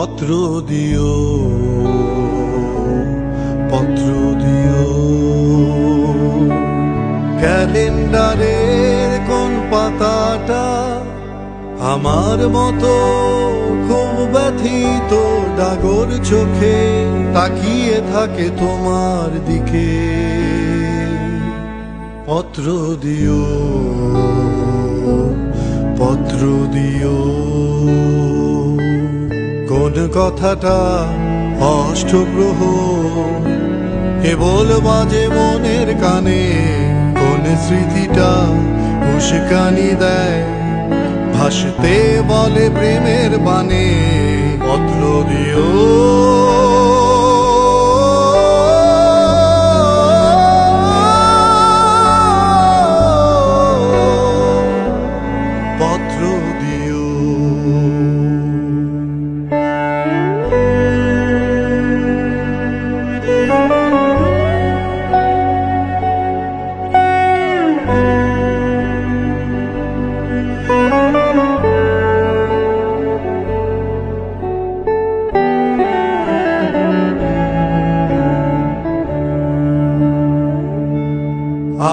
পত্র দিও, পত্র দিও, ক্যালেন্ডারের কোন পাতাটা আমার মতো খুব ব্যথিত ডাগর চোখে তাকিয়ে থাকে তোমার দিকে। পত্র দিও, পত্র দিও, কোন কথাটা অষ্টপ্রহর কেবল বাজে মনের কানে, কোন স্মৃতিটা উস্কানি দেয় ভাসতে বলে প্রেমের বানে। পত্র দিও, পত্র দিও।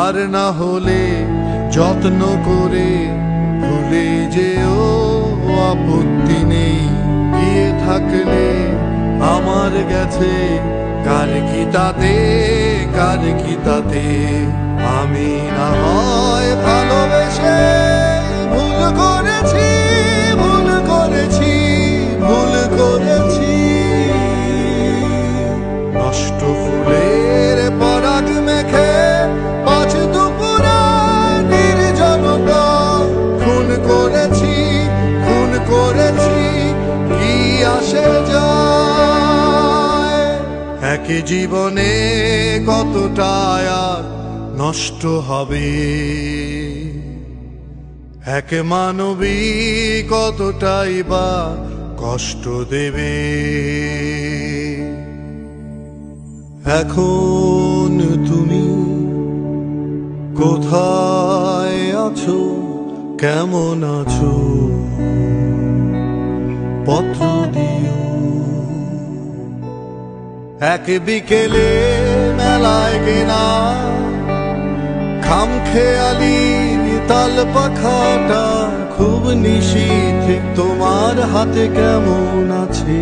আর না হলে যত্ন করে ভুলে যেও, আপত্তি নেই। গিয়ে থাকলে আমার গেছে কার কি তাতে, কার কি তাতে। আমি না হয় ভালোবেসে ভুল করেছি, ভুল করেছি, ভুল করেছি। নষ্ট ফুলের পরাগ মেখে পাঁচ দুপুরা নির্জনতা খুন করেছি, খুন করেছি। কি আসে যায় একই জীবনে কতটা আর নষ্ট হবে, এক মানবী কতটাই বা কষ্ট দেবে। এখন তুমি কোথায় আছো, কেমন আছো? পত্র দিও। এক বিকেলে মেলায় কেনা খামখেয়ালি তাল পাখাটা খুব নিশীথ তোমার হাতে কেমন আছে?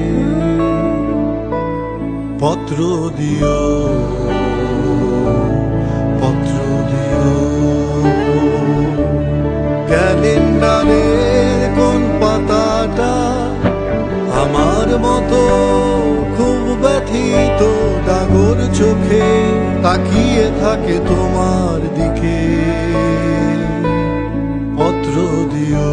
পত্র দিও, পত্র দিও, ক্যালেন্ডারের কোন পাতাটা আমার মতো খুব ব্যথিত ডাগর চোখে তাকিয়ে থাকে তোমার দিকে। পত্র দিও।